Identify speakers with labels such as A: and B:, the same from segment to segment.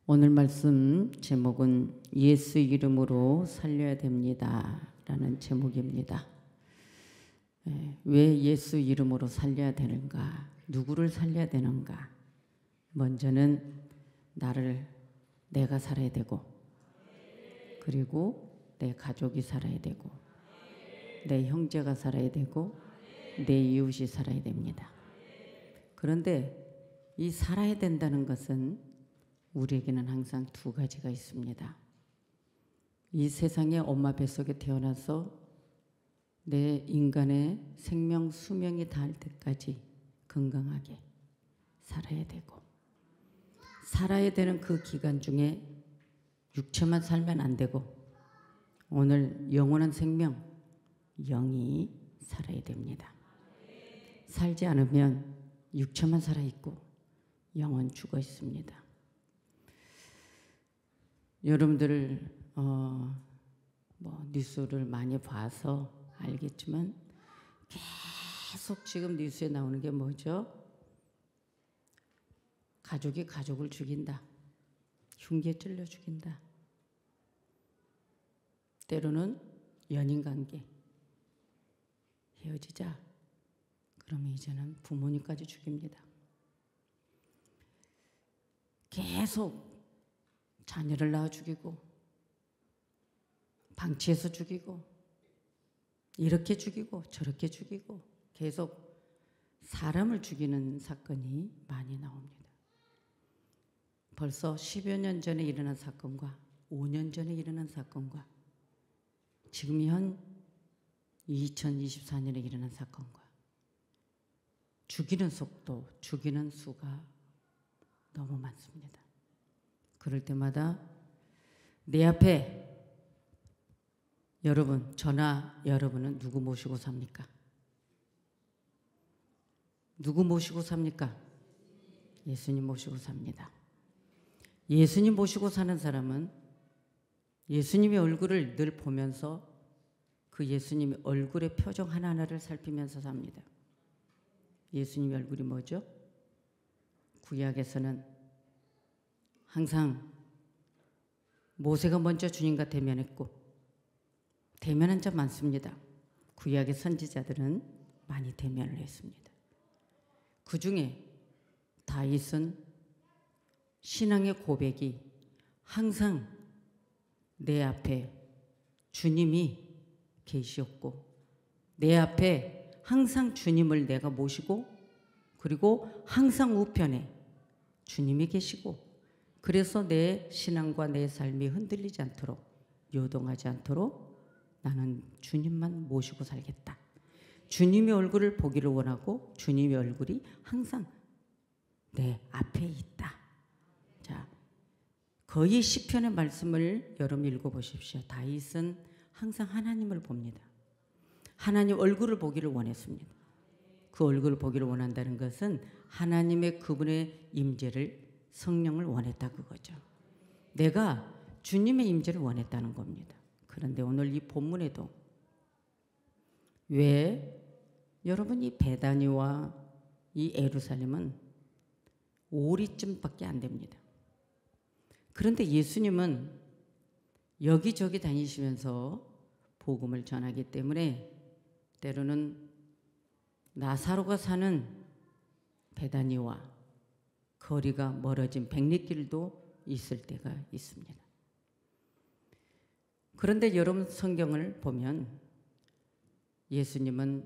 A: 오늘 말씀 제목은 예수 이름으로 살려야 됩니다 라는 제목입니다. 왜 예수 이름으로 살려야 되는가? 누구를 살려야 되는가? 먼저는 내가 살아야 되고, 그리고 내 가족이 살아야 되고, 내 형제가 살아야 되고, 내 이웃이 살아야 됩니다. 그런데 이 살아야 된다는 것은 우리에게는 항상 두 가지가 있습니다. 이 세상에 엄마 뱃속에 태어나서 내 인간의 생명 수명이 닿을 때까지 건강하게 살아야 되고, 살아야 되는 그 기간 중에 육체만 살면 안 되고, 오늘 영원한 생명, 영이 살아야 됩니다. 살지 않으면 육체만 살아있고 영은 죽어 있습니다. 여러분들 뉴스를 많이 봐서 알겠지만 계속 지금 뉴스에 나오는 게 뭐죠? 가족이 가족을 죽인다. 흉기에 찔러 죽인다. 때로는 연인관계 헤어지자. 그러면 이제는 부모님까지 죽입니다. 계속 자녀를 낳아 죽이고, 방치해서 죽이고, 이렇게 죽이고 저렇게 죽이고, 계속 사람을 죽이는 사건이 많이 나옵니다. 벌써 10여 년 전에 일어난 사건과 5년 전에 일어난 사건과 지금 현 2024년에 일어난 사건과 죽이는 속도, 죽이는 수가 너무 많습니다. 그럴 때마다 내 앞에 저나 여러분은 누구 모시고 삽니까? 누구 모시고 삽니까? 예수님 모시고 삽니다. 예수님 모시고 사는 사람은 예수님의 얼굴을 늘 보면서 그 예수님의 얼굴의 표정 하나하나를 살피면서 삽니다. 예수님의 얼굴이 뭐죠? 구약에서는 항상 모세가 먼저 주님과 대면했고, 대면한 자 많습니다. 구약의 선지자들은 많이 대면을 했습니다. 그 중에 다윗은 신앙의 고백이 항상 내 앞에 주님이 계시었고, 내 앞에 항상 주님을 내가 모시고, 그리고 항상 우편에 주님이 계시고, 그래서 내 신앙과 내 삶이 흔들리지 않도록, 요동하지 않도록 나는 주님만 모시고 살겠다. 주님의 얼굴을 보기를 원하고 주님의 얼굴이 항상 내 앞에 있다. 자, 거의 시편의 말씀을 여러분 읽어보십시오. 다윗은 항상 하나님을 봅니다. 하나님 얼굴을 보기를 원했습니다. 그 얼굴을 보기를 원한다는 것은 하나님의 그분의 임재를, 성령을 원했다 그거죠. 내가 주님의 임재를 원했다는 겁니다. 그런데 오늘 이 본문에도 왜 여러분 이 베다니와 이 예루살렘은 오리쯤밖에 안 됩니다. 그런데 예수님은 여기저기 다니시면서 복음을 전하기 때문에 때로는 나사로가 사는 베다니와 거리가 멀어진 백리길도 있을 때가 있습니다. 그런데 여러분 성경을 보면 예수님은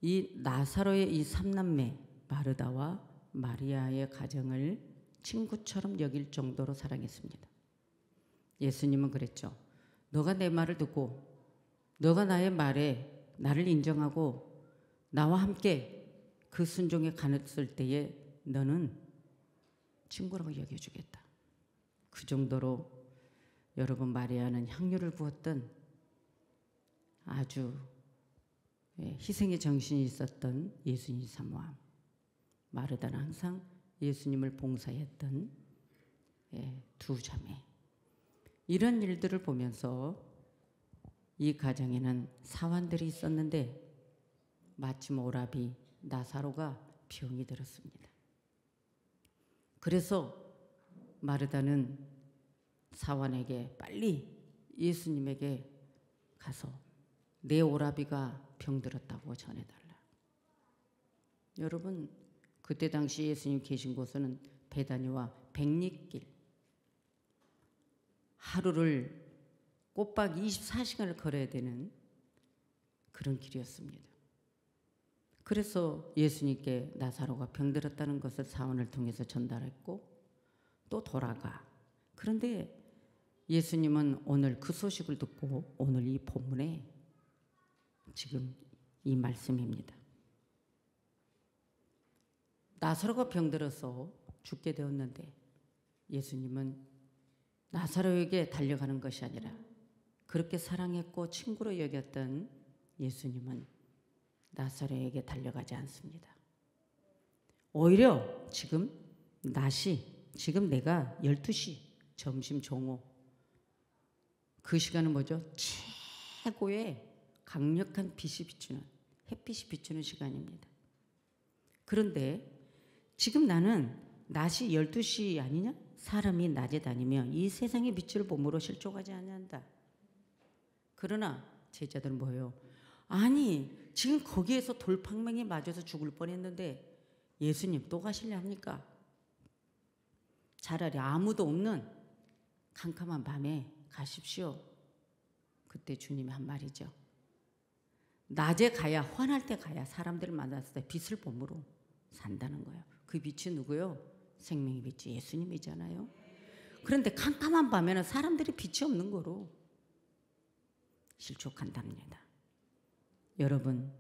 A: 이 나사로의 이 삼남매 마르다와 마리아의 가정을 친구처럼 여길 정도로 사랑했습니다. 예수님은 그랬죠. 너가 내 말을 듣고 너가 나의 말에 나를 인정하고 나와 함께 그 순종에 가했을 때에 너는 친구라고 여겨주겠다. 그 정도로 여러분 마리아는 향유를 부었던 아주 희생의 정신이 있었던 예수님 사모함, 마르다는 항상 예수님을 봉사했던 두 자매. 이런 일들을 보면서 이 가정에는 사환들이 있었는데 마침 오라비 나사로가 병이 들었습니다. 그래서 마르다는 사환에게 빨리 예수님에게 가서 내 오라비가 병들었다고 전해달라. 여러분, 그때 당시 예수님 계신 곳은 베다니와 백리길, 하루를 꼬박 24시간을 걸어야 되는 그런 길이었습니다. 그래서 예수님께 나사로가 병들었다는 것을 사원을 통해서 전달했고 또 돌아가. 그런데 예수님은 오늘 그 소식을 듣고 오늘 이 본문에 지금 이 말씀입니다. 나사로가 병들어서 죽게 되었는데 예수님은 나사로에게 달려가는 것이 아니라 그렇게 사랑했고 친구로 여겼던 예수님은 나사로에게 달려가지 않습니다. 오히려 지금 낮이, 지금 내가 12시 점심 종호, 그 시간은 뭐죠? 최고의 강력한 빛이 비추는, 햇빛이 비추는 시간입니다. 그런데 지금 나는 낮이 12시 아니냐? 사람이 낮에 다니면 이 세상의 빛을 몸으로 실족하지 아니한다. 그러나 제자들은 뭐예요? 아니, 지금 거기에서 돌팡명에 맞아서 죽을 뻔했는데 예수님 또 가실래 합니까? 차라리 아무도 없는 캄캄한 밤에 가십시오. 그때 주님이 한 말이죠. 낮에 가야, 환할 때 가야 사람들을 만났을 때 빛을 봄으로 산다는 거예요. 그 빛이 누구요? 생명의 빛이 예수님이잖아요. 그런데 캄캄한 밤에는 사람들이 빛이 없는 거로 실족한답니다. 여러분,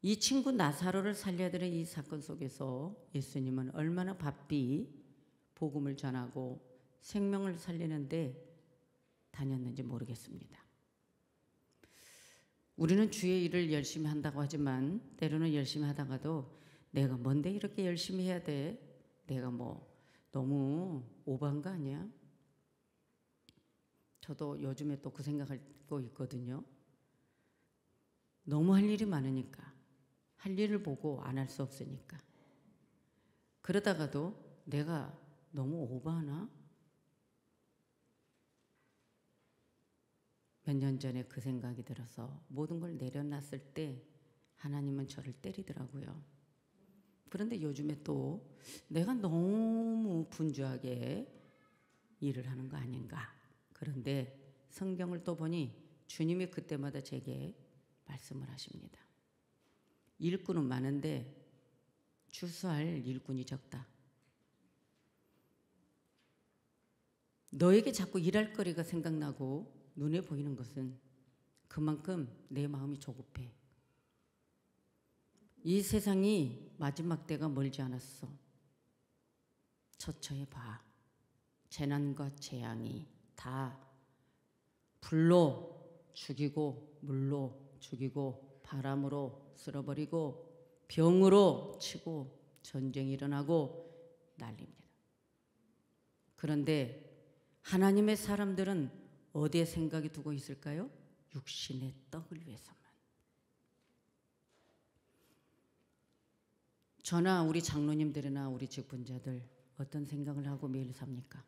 A: 이 친구 나사로를 살려야 되는 이 사건 속에서 예수님은 얼마나 바삐 복음을 전하고 생명을 살리는데 다녔는지 모르겠습니다. 우리는 주의 일을 열심히 한다고 하지만 때로는 열심히 하다가도 내가 뭔데 이렇게 열심히 해야 돼? 내가 뭐 너무 오버한 거 아니야? 저도 요즘에 또 그 생각하고 있거든요. 너무 할 일이 많으니까, 할 일을 보고 안 할 수 없으니까. 그러다가도 내가 너무 오버하나? 몇 년 전에 그 생각이 들어서 모든 걸 내려놨을 때 하나님은 저를 때리더라고요. 그런데 요즘에 또 내가 너무 분주하게 일을 하는 거 아닌가. 그런데 성경을 또 보니 주님이 그때마다 제게 말씀을 하십니다. 일꾼은 많은데 주수할 일꾼이 적다. 너에게 자꾸 일할 거리가 생각나고 눈에 보이는 것은 그만큼 내 마음이 조급해. 이 세상이 마지막 때가 멀지 않았어. 처처해 봐. 재난과 재앙이 다 불로 죽이고 물로 죽이고 바람으로 쓸어버리고 병으로 치고 전쟁이 일어나고 난립니다. 그런데 하나님의 사람들은 어디에 생각이 두고 있을까요? 육신의 떡을 위해서만. 저나 우리 장로님들이나 우리 직분자들 어떤 생각을 하고 매일 삽니까?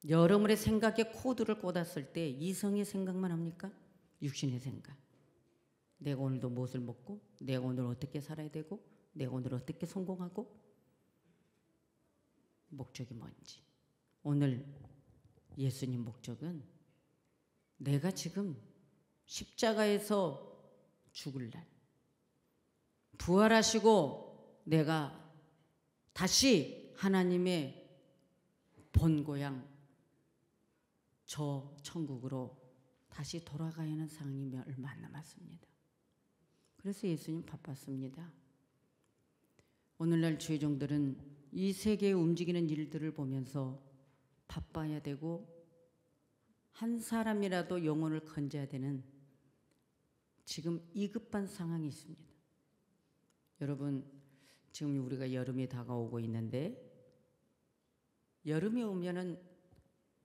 A: 여러분의 생각에 코드를 꽂았을 때 이성의 생각만 합니까? 육신의 생각. 내가 오늘도 무엇을 먹고, 내가 오늘 어떻게 살아야 되고, 내가 오늘 어떻게 성공하고, 목적이 뭔지. 오늘 예수님 목적은 내가 지금 십자가에서 죽을 날, 부활하시고 내가 다시 하나님의 본고향 저 천국으로 다시 돌아가야 하는 상황이 얼마 안 남았습니다. 그래서 예수님 바빴습니다. 오늘날 주의 종들은 이 세계에 움직이는 일들을 보면서 바빠야 되고 한 사람이라도 영혼을 건져야 되는 지금 위급한 상황이 있습니다. 여러분, 지금 우리가 여름이 다가오고 있는데 여름이 오면은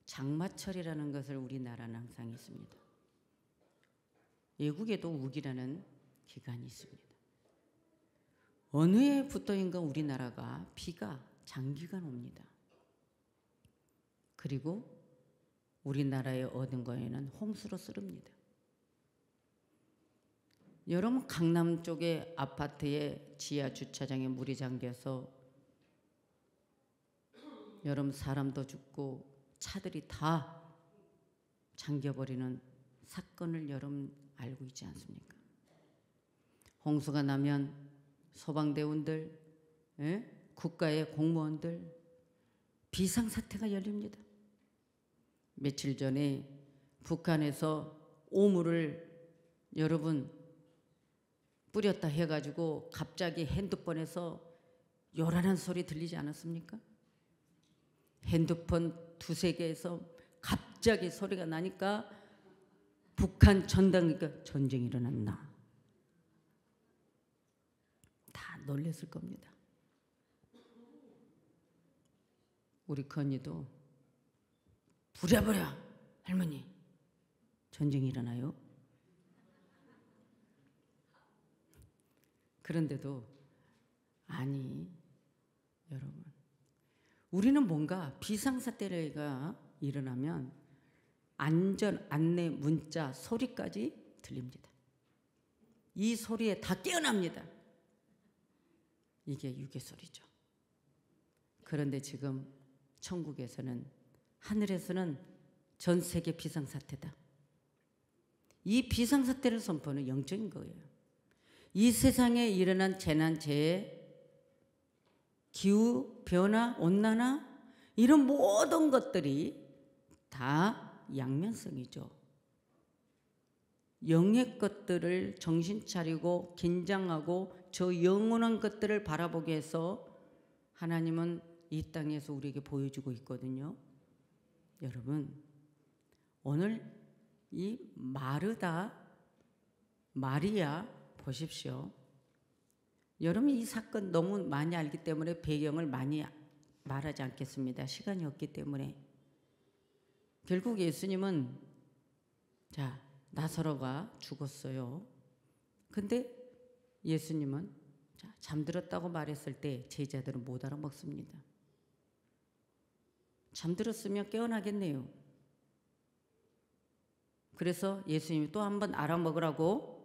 A: 장마철이라는 것을 우리나라는 항상 있습니다. 외국에도 우기라는 기간이 있습니다. 어느 해부터인가 우리나라가 비가 장기간 옵니다. 그리고 우리나라에 얻은 거에는 홍수로 쓰릅니다. 여러분 강남 쪽에 아파트에 지하 주차장에 물이 잠겨서 여러분 사람도 죽고 차들이 다 잠겨버리는 사건을 여러분 알고 있지 않습니까? 홍수가 나면 소방대원들, 국가의 공무원들 비상사태가 열립니다. 며칠 전에 북한에서 오물을 여러분 뿌렸다 해가지고 갑자기 핸드폰에서 요란한 소리 들리지 않았습니까? 핸드폰 두세 개에서 갑자기 소리가 나니까 북한 전당이니까 전쟁이 일어났나. 다 놀랬을 겁니다. 우리 건이도 부랴부랴 할머니 전쟁이 일어나요? 그런데도 아니 여러분 우리는 뭔가 비상사태가 일어나면 안전 안내 문자 소리까지 들립니다. 이 소리에 다 깨어납니다. 이게 유괴 소리죠. 그런데 지금 천국에서는 하늘에서는 전 세계 비상사태다. 이 비상사태를 선포하는 영적인 거예요. 이 세상에 일어난 재난, 재해, 기후 변화, 온난화 이런 모든 것들이 다 양면성이죠. 영의 것들을 정신 차리고 긴장하고 저 영원한 것들을 바라보게 해서 하나님은 이 땅에서 우리에게 보여주고 있거든요. 여러분 오늘 이 마르다 마리아 보십시오. 여러분 이 사건 너무 많이 알기 때문에 배경을 많이 말하지 않겠습니다. 시간이 없기 때문에. 결국 예수님은 자 나사로가 죽었어요. 근데 예수님은 자, 잠들었다고 말했을 때 제자들은 못 알아먹습니다. 잠들었으면 깨어나겠네요. 그래서 예수님이 또 한 번 알아먹으라고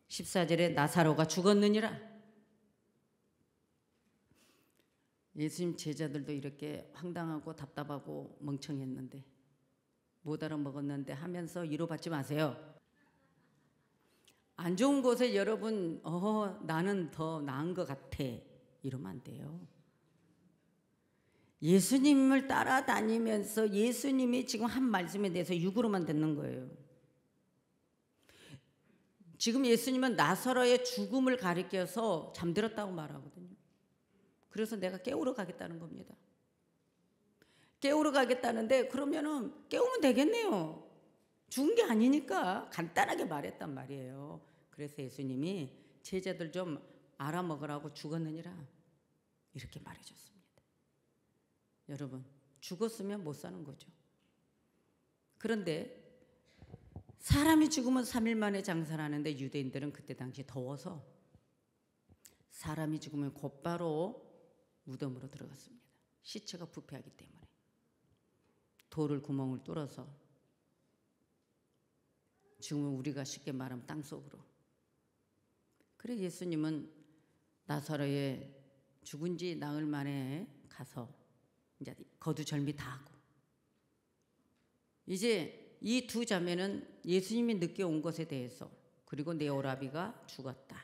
A: 14절에 나사로가 죽었느니라. 예수님 제자들도 이렇게 황당하고 답답하고 멍청했는데 못 알아먹었는데 하면서 위로받지 마세요. 안 좋은 곳에 여러분 나는 더 나은 것 같아 이러면 안 돼요. 예수님을 따라다니면서 예수님이 지금 한 말씀에 대해서 육으로만 듣는 거예요. 지금 예수님은 나사로의 죽음을 가리켜서 잠들었다고 말하거든요. 그래서 내가 깨우러 가겠다는 겁니다. 깨우러 가겠다는데 그러면은 깨우면 되겠네요. 죽은 게 아니니까 간단하게 말했단 말이에요. 그래서 예수님이 제자들 좀 알아먹으라고 죽었느니라 이렇게 말해줬습니다. 여러분 죽었으면 못 사는 거죠. 그런데 사람이 죽으면 3일 만에 장사를 하는데 유대인들은 그때 당시 더워서 사람이 죽으면 곧바로 무덤으로 들어갔습니다. 시체가 부패하기 때문에 돌을 구멍을 뚫어서 죽으면 우리가 쉽게 말하면 땅속으로. 그래 예수님은 나사로의 죽은 지 나흘 만에 가서 이제 거두절미 다 하고 이제 이 두 자매는 예수님이 늦게 온 것에 대해서 그리고 내 오라비가 죽었다.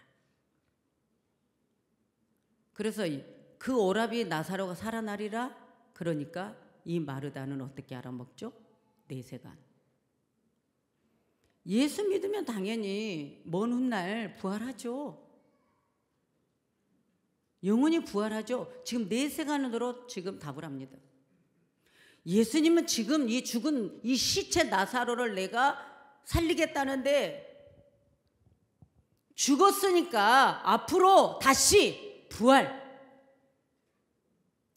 A: 그래서 그 오라비 나사로가 살아나리라. 그러니까 이 마르다는 어떻게 알아먹죠? 내세간. 예수 믿으면 당연히 먼 훗날 부활하죠. 영원히 부활하죠. 지금 내세간으로 지금 답을 합니다. 예수님은 지금 이 죽은 이 시체 나사로를 내가 살리겠다는데 죽었으니까 앞으로 다시 부활.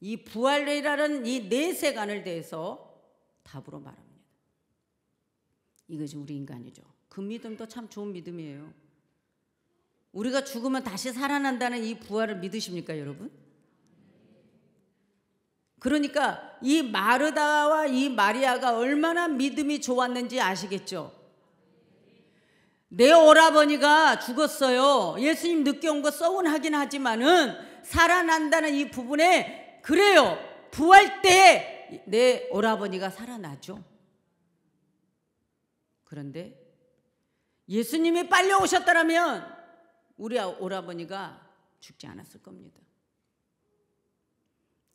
A: 이 부활이라는 이 내세간을 대해서 답으로 말합니다. 이것이 우리 인간이죠. 그 믿음도 참 좋은 믿음이에요. 우리가 죽으면 다시 살아난다는 이 부활을 믿으십니까 여러분? 그러니까 이 마르다와 이 마리아가 얼마나 믿음이 좋았는지 아시겠죠? 내 오라버니가 죽었어요. 예수님 늦게 온 거 서운하긴 하지만은 살아난다는 이 부분에 그래요. 부활 때 내 오라버니가 살아나죠. 그런데 예수님이 빨리 오셨더라면 우리 오라버니가 죽지 않았을 겁니다.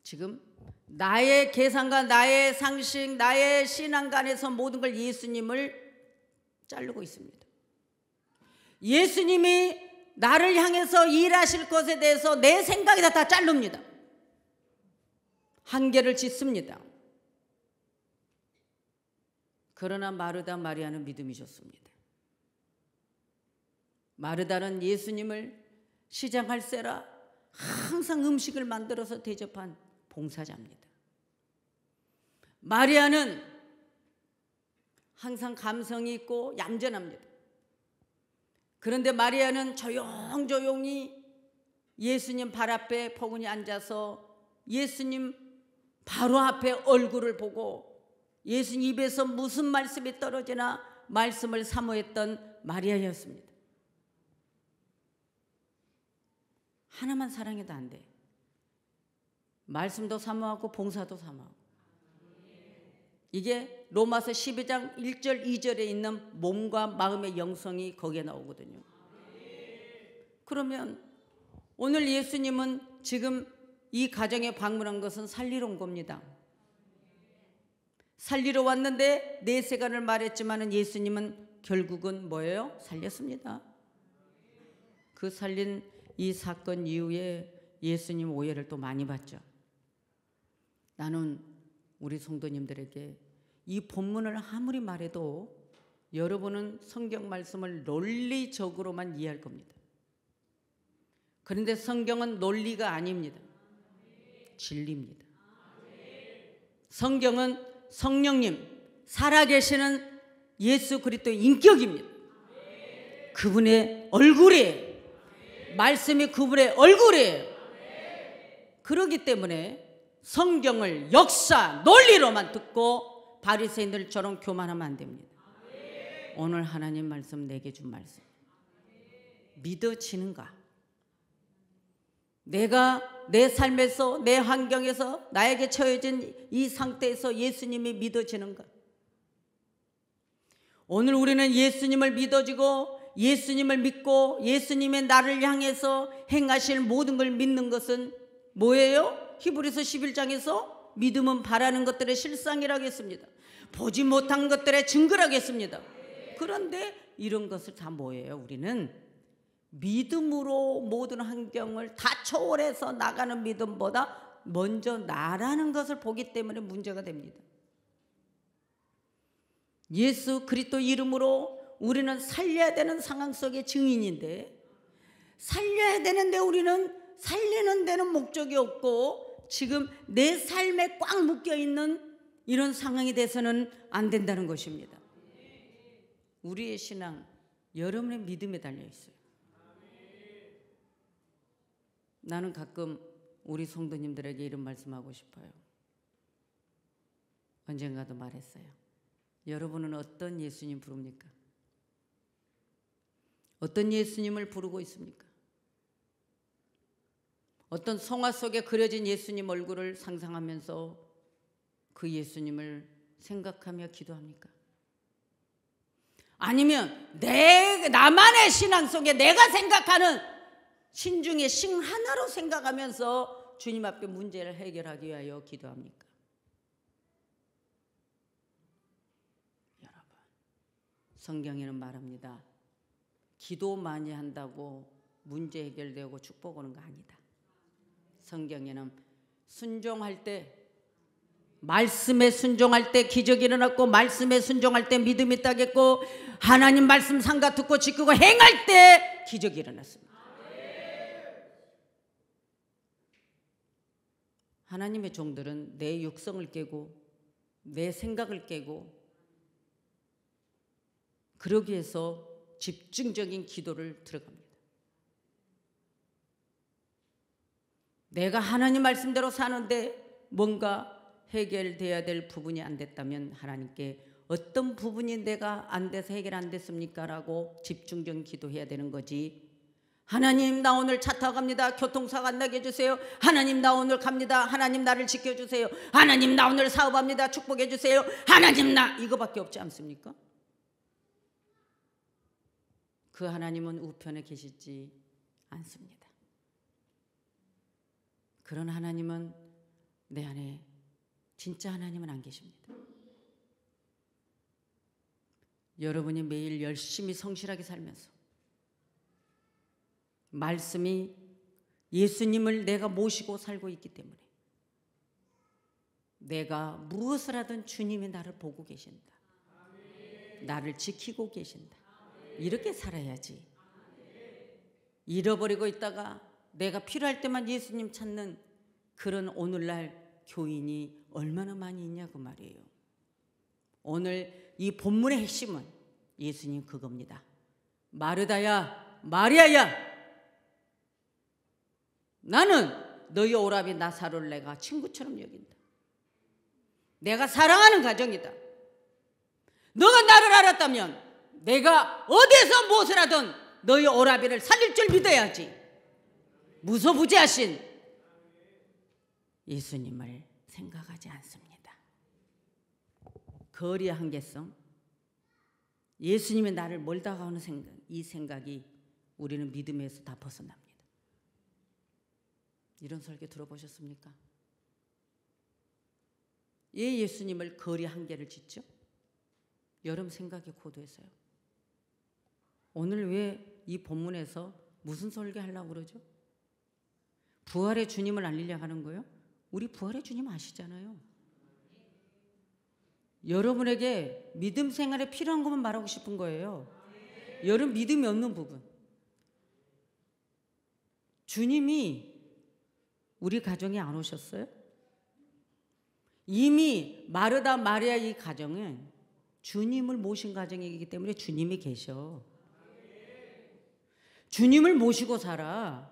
A: 지금 나의 계산과 나의 상식, 나의 신앙관에서 모든 걸 예수님을 자르고 있습니다. 예수님이 나를 향해서 일하실 것에 대해서 내 생각이 다 자릅니다. 한계를 짓습니다. 그러나 마르다 마리아는 믿음이 좋습니다. 마르다는 예수님을 시장할세라 항상 음식을 만들어서 대접한 봉사자입니다. 마리아는 항상 감성이 있고 얌전합니다. 그런데 마리아는 조용조용히 예수님 발 앞에 포근히 앉아서 예수님 바로 앞에 얼굴을 보고 예수님 입에서 무슨 말씀이 떨어지나 말씀을 사모했던 마리아였습니다. 하나만 사랑해도 안 돼. 말씀도 사모하고 봉사도 사모하고. 이게 로마서 12장 1절 2절에 있는 몸과 마음의 영성이 거기에 나오거든요. 그러면 오늘 예수님은 지금 이 가정에 방문한 것은 살리러 온 겁니다. 살리러 왔는데 내세간을 말했지만 예수님은 결국은 뭐예요? 살렸습니다. 그 살린 이 사건 이후에 예수님 오해를 또 많이 받죠. 나는 우리 성도님들에게 이 본문을 아무리 말해도 여러분은 성경 말씀을 논리적으로만 이해할 겁니다. 그런데 성경은 논리가 아닙니다. 진리입니다. 성경은 성령님, 살아계시는 예수 그리스도의 인격입니다. 그분의 얼굴이에요. 말씀이 그분의 얼굴이에요. 그렇기 때문에 성경을 역사, 논리로만 듣고 바리새인들처럼 교만하면 안 됩니다. 오늘 하나님 말씀 내게 준 말씀 믿어지는가? 내가 내 삶에서 내 환경에서 나에게 처해진 이 상태에서 예수님이 믿어지는가? 오늘 우리는 예수님을 믿어지고 예수님을 믿고 예수님의 나를 향해서 행하실 모든 걸 믿는 것은 뭐예요? 히브리서 11장에서 믿음은 바라는 것들의 실상이라고 했습니다. 보지 못한 것들의 증거라고 했습니다. 그런데 이런 것을 다 뭐예요? 우리는 믿음으로 모든 환경을 다 초월해서 나가는 믿음보다 먼저 나라는 것을 보기 때문에 문제가 됩니다. 예수 그리스도 이름으로 우리는 살려야 되는 상황 속의 증인인데 살려야 되는데 우리는 살리는 데는 목적이 없고 지금 내 삶에 꽉 묶여있는 이런 상황이 돼서는 안 된다는 것입니다. 우리의 신앙, 여러분의 믿음에 달려있어요. 나는 가끔 우리 성도님들에게 이런 말씀하고 싶어요. 언젠가도 말했어요. 여러분은 어떤 예수님 부릅니까? 어떤 예수님을 부르고 있습니까? 어떤 성화 속에 그려진 예수님 얼굴을 상상하면서 그 예수님을 생각하며 기도합니까? 아니면 나만의 신앙 속에 내가 생각하는 신 중에 신 하나로 생각하면서 주님 앞에 문제를 해결하기 위하여 기도합니까? 여러분, 성경에는 말합니다. 기도 많이 한다고 문제 해결되고 축복 오는 거 아니다. 성경에는 순종할 때, 말씀에 순종할 때 기적이 일어났고 말씀에 순종할 때 믿음이 있다겠고 하나님 말씀 상가 듣고 지키고 행할 때 기적이 일어났습니다. 하나님의 종들은 내 육성을 깨고 내 생각을 깨고 그러기 위해서 집중적인 기도를 들어갑니다. 내가 하나님 말씀대로 사는데 뭔가 해결돼야 될 부분이 안 됐다면 하나님께 어떤 부분이 내가 안 돼서 해결 안 됐습니까? 라고 집중적인 기도해야 되는 거지. 하나님 나 오늘 차 타고 갑니다. 교통사고 안 나게 해주세요. 하나님 나 오늘 갑니다. 하나님 나를 지켜주세요. 하나님 나 오늘 사업합니다. 축복해 주세요. 하나님 나 이거밖에 없지 않습니까? 그 하나님은 우편에 계시지 않습니다. 그런 하나님은 내 안에 진짜 하나님은 안 계십니다. 여러분이 매일 열심히 성실하게 살면서 말씀이 예수님을 내가 모시고 살고 있기 때문에 내가 무엇을 하든 주님이 나를 보고 계신다. 나를 지키고 계신다. 이렇게 살아야지. 잃어버리고 있다가 내가 필요할 때만 예수님 찾는 그런 오늘날 교인이 얼마나 많이 있냐 그 말이에요. 오늘 이 본문의 핵심은 예수님 그겁니다. 마르다야 마리아야, 나는 너희 오라비 나사로를 내가 친구처럼 여긴다. 내가 사랑하는 가정이다. 너가 나를 알았다면 내가 어디서 무엇을 하든 너희 오라비를 살릴 줄 믿어야지. 무소부재하신 예수님을 생각하지 않습니다. 거리의 한계성, 예수님이 나를 멀다 가는 생각, 이 생각이 우리는 믿음에서 다 벗어납니다. 이런 설교 들어보셨습니까? 예, 예수님을 거리 한계를 짓죠? 여러분 생각의 고도에서요. 오늘 왜 이 본문에서 무슨 설교 하려고 그러죠? 부활의 주님을 알리려고 하는 거예요? 우리 부활의 주님 아시잖아요. 여러분에게 믿음 생활에 필요한 것만 말하고 싶은 거예요. 여러분 믿음이 없는 부분. 주님이 우리 가정에 안 오셨어요? 이미 마르다 마리아 이 가정은 주님을 모신 가정이기 때문에 주님이 계셔. 주님을 모시고 살아.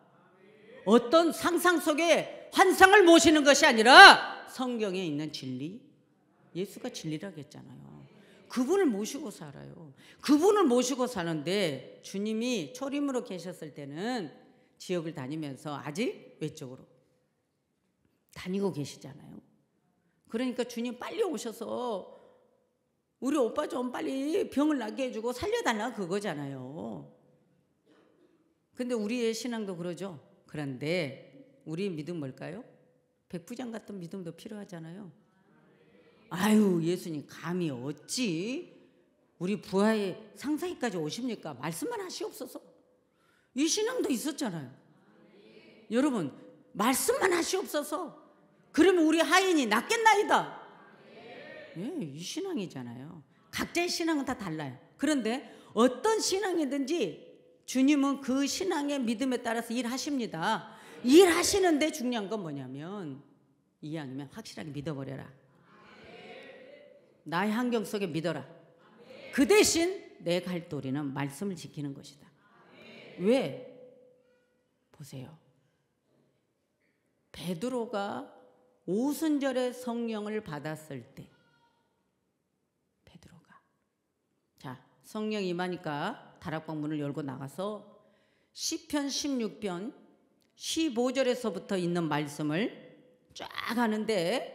A: 어떤 상상 속에 환상을 모시는 것이 아니라 성경에 있는 진리, 예수가 진리라고 했잖아요. 그분을 모시고 살아요. 그분을 모시고 사는데 주님이 초림으로 계셨을 때는 지역을 다니면서 아직 외적으로 다니고 계시잖아요. 그러니까 주님 빨리 오셔서 우리 오빠 좀 빨리 병을 낫게 해주고 살려달라 그거잖아요. 근데 우리의 신앙도 그러죠. 그런데 우리의 믿음 뭘까요? 백부장 같은 믿음도 필요하잖아요. 아유 예수님 감히 어찌 우리 부하의 상사위까지 오십니까? 말씀만 하시옵소서. 이 신앙도 있었잖아요. 여러분 말씀만 하시옵소서. 그러면 우리 하인이 낫겠나이다. 예, 이 신앙이잖아요. 각자의 신앙은 다 달라요. 그런데 어떤 신앙이든지 주님은 그 신앙의 믿음에 따라서 일하십니다. 일하시는데 중요한 건 뭐냐면 이왕이면 확실하게 믿어버려라. 나의 환경 속에 믿어라. 그 대신 내 갈도리는 말씀을 지키는 것이다. 왜? 보세요. 베드로가 오순절에 성령을 받았을 때 베드로가 자 성령 임하니까 다락방 문을 열고 나가서 시편 16편 15절에서부터 있는 말씀을 쫙 하는데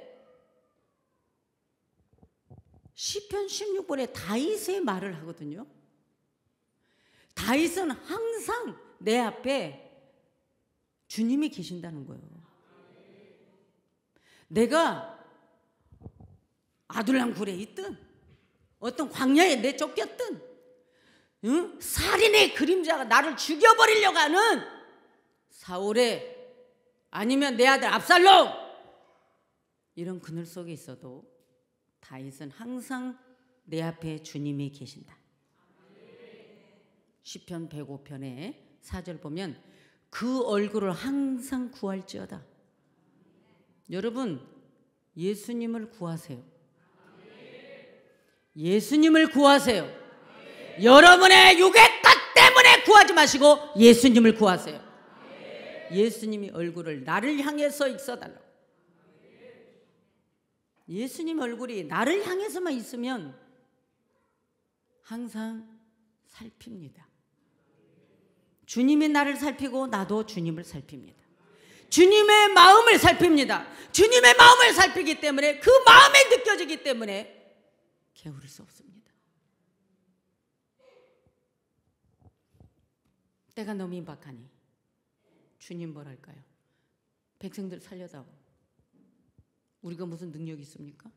A: 시편 16편에 다윗의 말을 하거든요. 다윗은 항상 내 앞에 주님이 계신다는 거예요. 내가 아둘람 굴에 있든 어떤 광야에 내쫓겼든 응? 살인의 그림자가 나를 죽여버리려고 하는 사울의 아니면 내 아들 압살롬 이런 그늘 속에 있어도 다윗은 항상 내 앞에 주님이 계신다. 시편 105편에 4절 보면 그 얼굴을 항상 구할지어다. 여러분 예수님을 구하세요. 예수님을 구하세요. 여러분의 육의 뜻 때문에 구하지 마시고 예수님을 구하세요. 예수님이 얼굴을 나를 향해서 익혀달라고. 예수님 얼굴이 나를 향해서만 있으면 항상 살핍니다. 주님이 나를 살피고 나도 주님을 살핍니다. 주님의 마음을 살핍니다. 주님의 마음을 살피기 때문에 그 마음에 느껴지기 때문에 게으를 수 없습니다. 때가 너무 임박하니 주님 뭐랄까요? 백성들 살려다오. 우리가 무슨 능력이 있습니까?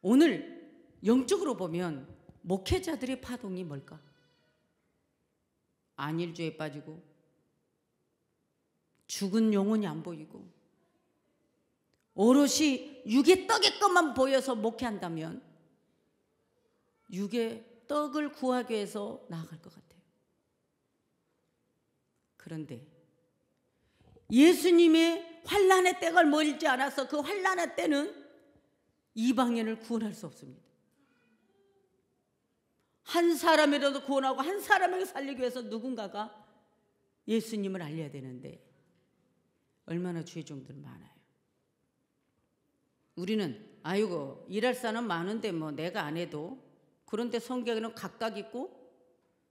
A: 오늘 영적으로 보면 목회자들의 파동이 뭘까? 안일주에 빠지고 죽은 영혼이 안 보이고 오롯이 육의 떡의 것만 보여서 목회한다면 육의 떡을 구하기 위해서 나아갈 것 같아요. 그런데 예수님의 환난의 때가 멀지 않아서 그 환난의 때는 이방인을 구원할 수 없습니다. 한 사람이라도 구원하고 한 사람을 살리기 위해서 누군가가 예수님을 알려야 되는데 얼마나 주의 종들 많아요. 우리는 아이고 일할 사람 많은데 뭐 내가 안 해도, 그런데 성경에는 각각 있고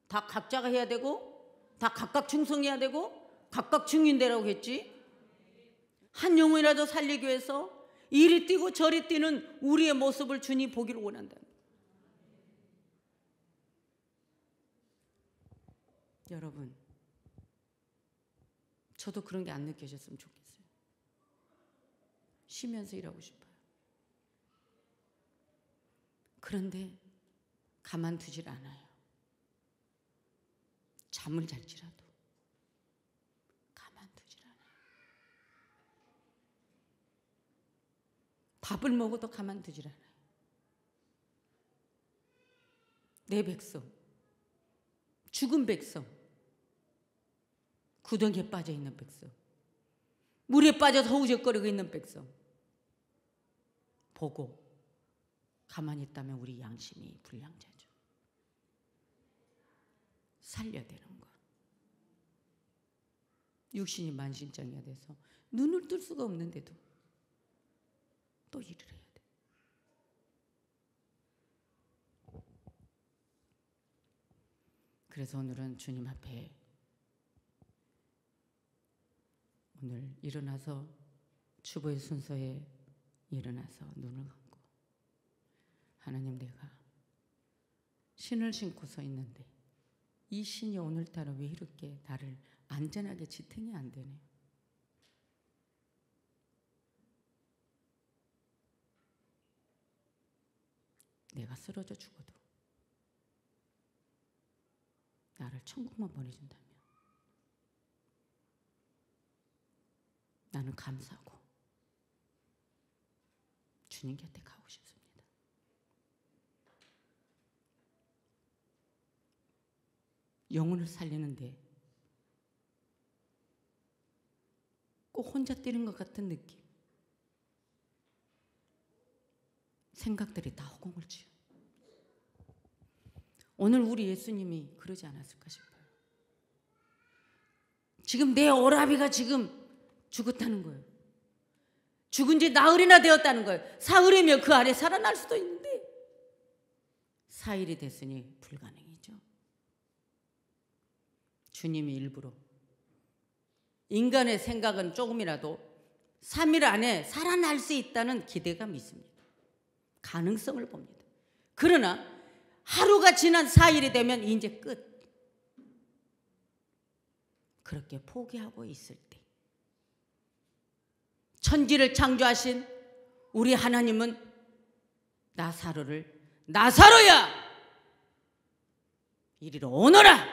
A: 다 각자가 해야 되고 다 각각 충성해야 되고 각각 증인되라고 했지. 한 영혼이라도 살리기 위해서 이리 뛰고 저리 뛰는 우리의 모습을 주님 보기를 원한다. 여러분, 저도 그런 게 안 느껴졌으면 좋겠어요. 쉬면서 일하고 싶어요. 그런데 가만두질 않아요. 잠을 잘지라도 가만두질 않아요. 밥을 먹어도 가만두질 않아요. 내 백성, 죽은 백성, 구덩이에 빠져 있는 백성, 물에 빠져서 허우적거리고 있는 백성 보고 가만히 있다면 우리 양심이 불량자죠. 살려야 되는 거. 육신이 만신창이가 돼서 눈을 뜰 수가 없는데도 또 일을 해야 돼. 그래서 오늘은 주님 앞에 오늘 일어나서 주보의 순서에 일어나서 눈을 감고, 하나님, 내가 신을 신고 서 있는데 이 신이 오늘따라 왜 이렇게 나를 안전하게 지탱이 안 되네. 내가 쓰러져 죽어도 나를 천국만 보내준다면 나는 감사하고 주님 곁에 가고 싶습니다. 영혼을 살리는데 꼭 혼자 뛰는 것 같은 느낌, 생각들이 다 허공을 치요. 오늘 우리 예수님이 그러지 않았을까 싶어요. 지금 내 오라비가 지금 죽었다는 거예요. 죽은 지 나흘이나 되었다는 거예요. 사흘이면 그 안에 살아날 수도 있는데 4일이 됐으니 불가능이죠. 주님이 일부러 인간의 생각은 조금이라도 3일 안에 살아날 수 있다는 기대감이 있습니다. 가능성을 봅니다. 그러나 하루가 지난 4일이 되면 이제 끝. 그렇게 포기하고 있을 때 천지를 창조하신 우리 하나님은 나사로를, 나사로야 이리로 오너라,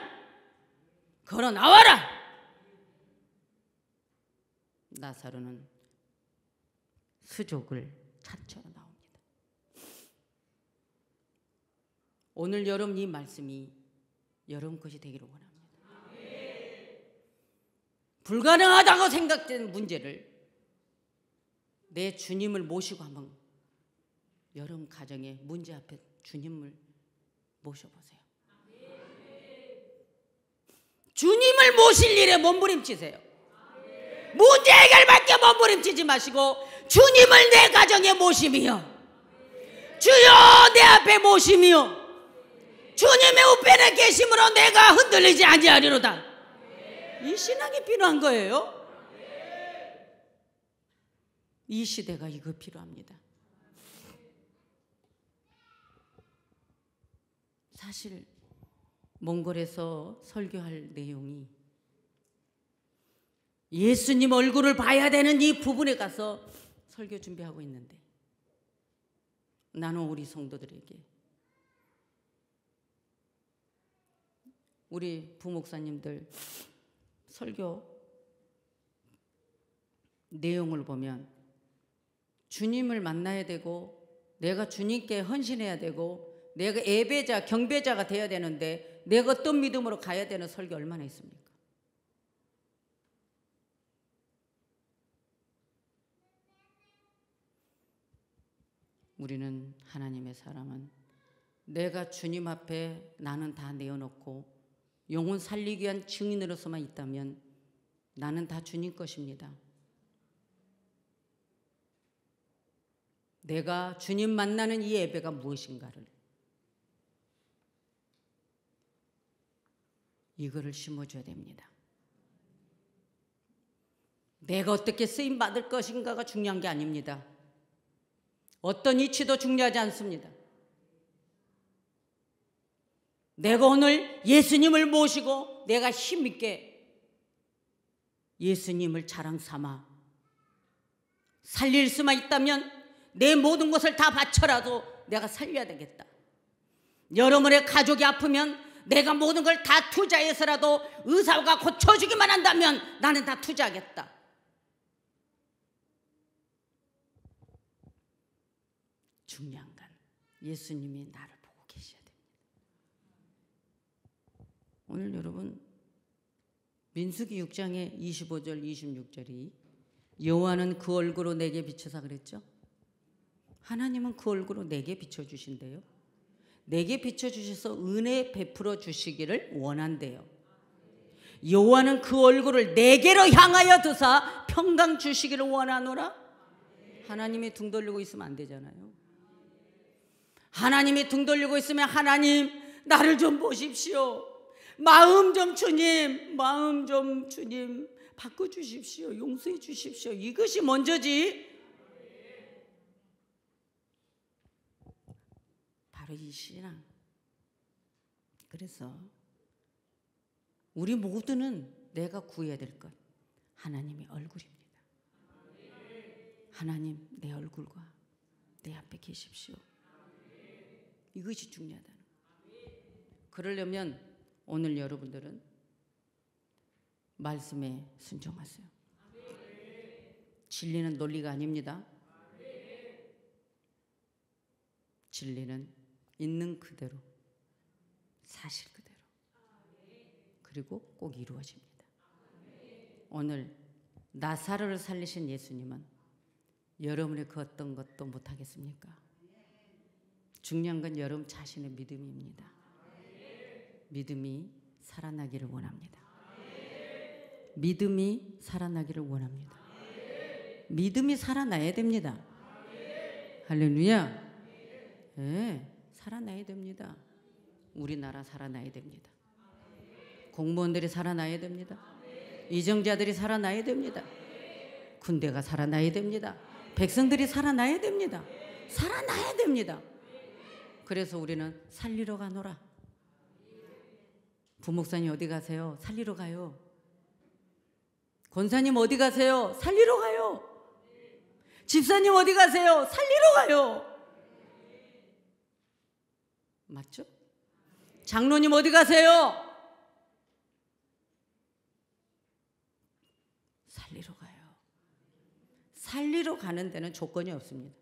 A: 걸어 나와라. 나사로는 수족을 찬처로 나옵니다. 오늘 여러분 이 말씀이 여러분 것이 되기를 원합니다. 불가능하다고 생각되는 문제를 내 주님을 모시고 한번 여러분 가정의 문제 앞에 주님을 모셔보세요. 주님을 모실 일에 몸부림치세요. 문제 해결밖에 몸부림치지 마시고 주님을 내 가정에 모심이요, 주여 내 앞에 모심이요, 주님의 우편에 계심으로 내가 흔들리지 아니하리로다. 이 신앙이 필요한 거예요. 이 시대가 이거 필요합니다. 사실 몽골에서 설교할 내용이 예수님 얼굴을 봐야 되는 이 부분에 가서 설교 준비하고 있는데, 나는 우리 성도들에게, 우리 부목사님들 설교 내용을 보면 주님을 만나야 되고 내가 주님께 헌신해야 되고 내가 예배자, 경배자가 되어야 되는데 내가 어떤 믿음으로 가야 되는 설교 얼마나 있습니까? 우리는 하나님의 사람은 내가 주님 앞에 나는 다 내어놓고 영혼 살리기 위한 증인으로서만 있다면 나는 다 주님 것입니다. 내가 주님 만나는 이 예배가 무엇인가를, 이거를 심어줘야 됩니다. 내가 어떻게 쓰임받을 것인가가 중요한 게 아닙니다. 어떤 이치도 중요하지 않습니다. 내가 오늘 예수님을 모시고 내가 힘있게 예수님을 자랑 삼아 살릴 수만 있다면 내 모든 것을 다 바쳐라도 내가 살려야 되겠다. 여러분의 가족이 아프면 내가 모든 걸 다 투자해서라도 의사가 고쳐주기만 한다면 나는 다 투자하겠다. 중요한 건 예수님이 나를 보고 계셔야 됩니다. 오늘 여러분 민수기 6장의 25절 26절이 여호와는 그 얼굴로 내게 비춰서 그랬죠. 하나님은 그 얼굴로 내게 비춰주신대요. 내게 비춰주셔서 은혜 베풀어 주시기를 원한대요. 여호와는 그 얼굴을 내게로 향하여 두사 평강 주시기를 원하노라. 하나님이 등 돌리고 있으면 안 되잖아요. 하나님이 등 돌리고 있으면 하나님 나를 좀 보십시오. 마음 좀 주님, 마음 좀 주님 바꿔주십시오. 용서해 주십시오. 이것이 먼저지. 바로 이 신앙. 그래서 우리 모두는 내가 구해야 될 것, 하나님의 얼굴입니다. 하나님 내 얼굴과 내 앞에 계십시오. 이것이 중요하다는 거예요. 그러려면 오늘 여러분들은 말씀에 순종하세요. 진리는 논리가 아닙니다. 진리는 있는 그대로, 사실 그대로, 그리고 꼭 이루어집니다. 오늘 나사로를 살리신 예수님은 여러분의 그 어떤 것도 못하겠습니까? 중요한 건 여러분 자신의 믿음입니다. 믿음이 살아나기를 원합니다. 믿음이 살아나기를 원합니다. 믿음이 살아나야 됩니다. 할렐루야. 네, 살아나야 됩니다. 우리나라 살아나야 됩니다. 공무원들이 살아나야 됩니다. 이정자들이 살아나야 됩니다. 군대가 살아나야 됩니다. 백성들이 살아나야 됩니다. 살아나야 됩니다. 그래서 우리는 살리러 가노라. 부목사님 어디 가세요? 살리러 가요. 권사님 어디 가세요? 살리러 가요. 집사님 어디 가세요? 살리러 가요. 맞죠? 장로님 어디 가세요? 살리러 가요. 살리러 가는 데는 조건이 없습니다.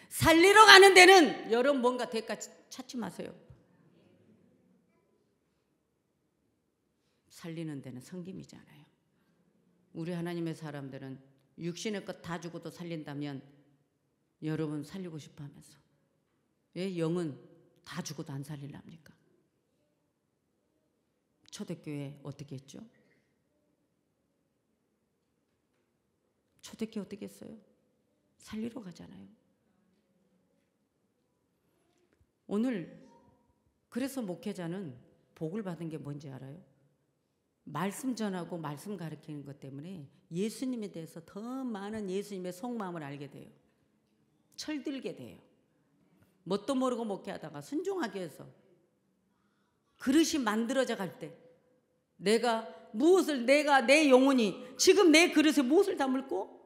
A: 살리러 가는 데는 여러분 뭔가 대가 찾지 마세요. 살리는 데는 섬김이잖아요. 우리 하나님의 사람들은 육신의 것 다 주고도 살린다면 여러분 살리고 싶어 하면서 왜 영은 다 주고도 안 살리랍니까? 초대교회 어떻게 했죠? 초대교회 어떻게 했어요? 살리러 가잖아요. 오늘 그래서 목회자는 복을 받은 게 뭔지 알아요? 말씀 전하고 말씀 가르치는 것 때문에 예수님에 대해서 더 많은 예수님의 속마음을 알게 돼요. 철들게 돼요. 뭣도 모르고 목회하다가 순종하기 위해서 그릇이 만들어져 갈 때 내가 내 영혼이 지금 내 그릇에 무엇을 담을고,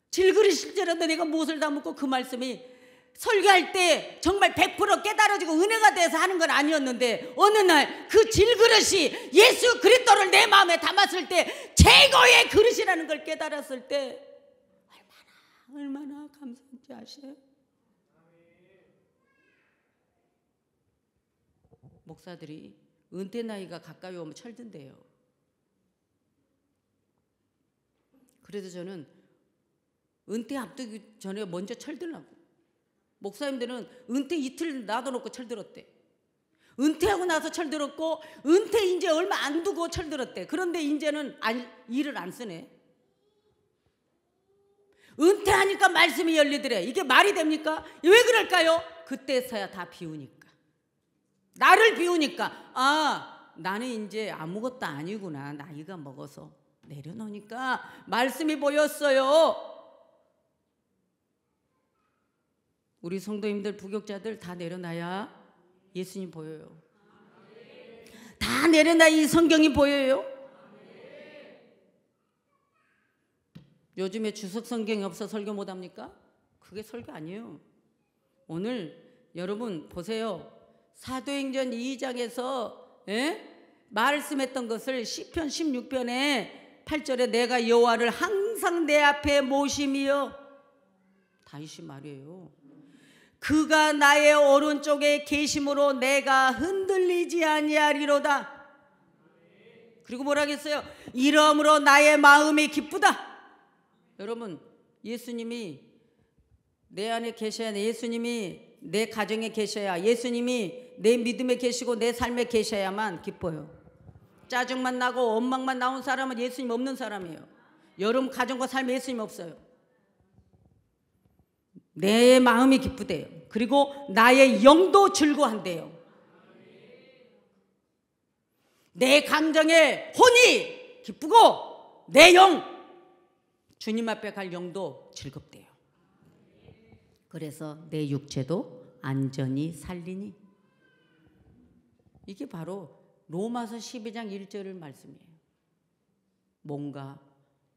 A: 질그릇일지라도 내가 무엇을 담을고, 그 말씀이 설교할 때 정말 100% 깨달아지고 은혜가 돼서 하는 건 아니었는데 어느 날 그 질그릇이 예수 그리스도를 내 마음에 담았을 때 최고의 그릇이라는 걸 깨달았을 때 얼마나 감사한지 아세요? 목사들이 은퇴 나이가 가까이 오면 철든대요. 그래서 저는 은퇴 앞두기 전에 먼저 철들라고. 목사님들은 은퇴 이틀 놔둬놓고 철들었대. 은퇴하고 나서 철들었고 은퇴 이제 얼마 안 두고 철들었대. 그런데 이제는 일을 안 쓰네. 은퇴하니까 말씀이 열리더래. 이게 말이 됩니까? 왜 그럴까요? 그때서야 다 비우니까. 나를 비우니까 나는 이제 아무것도 아니구나. 나이가 먹어서 내려놓으니까 말씀이 보였어요. 우리 성도님들 부교자들 다 내려놔야 예수님 보여요. 다 내려놔야 이 성경이 보여요. 요즘에 주석 성경이 없어 설교 못합니까? 그게 설교 아니에요. 오늘 여러분 보세요. 사도행전 2장에서 말씀했던 것을 시편 16편에 8절에 내가 여호와를 항상 내 앞에 모심이요. 다윗이 말이에요. 그가 나의 오른쪽에 계심으로 내가 흔들리지 아니하리로다. 그리고 뭐라겠어요? 이러므로 나의 마음이 기쁘다. 여러분, 예수님이 내 안에 계셔야, 예수님이 내 가정에 계셔야, 예수님이 내 믿음에 계시고 내 삶에 계셔야만 기뻐요. 짜증만 나고 원망만 나온 사람은 예수님 없는 사람이에요. 여러분 가정과 삶에 예수님 없어요. 내 마음이 기쁘대요. 그리고 나의 영도 즐거워한대요. 내 감정의 혼이 기쁘고 내 영, 주님 앞에 갈 영도 즐겁대요. 그래서 내 육체도 안전히 살리니. 이게 바로 로마서 12장 1절 말씀이에요. 몸과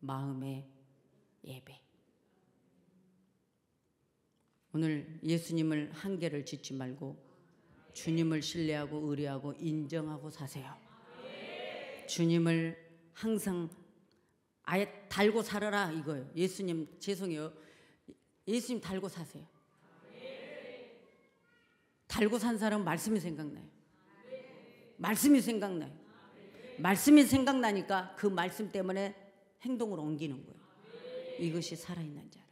A: 마음의 예배. 오늘 예수님을 한계를 짓지 말고 주님을 신뢰하고 의뢰하고 인정하고 사세요. 주님을 항상 아예 달고 살아라 이거예요. 예수님 죄송해요. 예수님 달고 사세요. 달고 산 사람은 말씀이 생각나요. 말씀이 생각나요. 말씀이 생각나니까 그 말씀 때문에 행동을 옮기는 거예요. 이것이 살아있는 자라.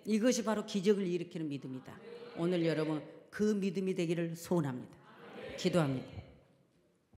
A: 이것이 바로 기적을 일으키는 믿음이다. 오늘 여러분 그 믿음이 되기를 소원합니다. 기도합니다.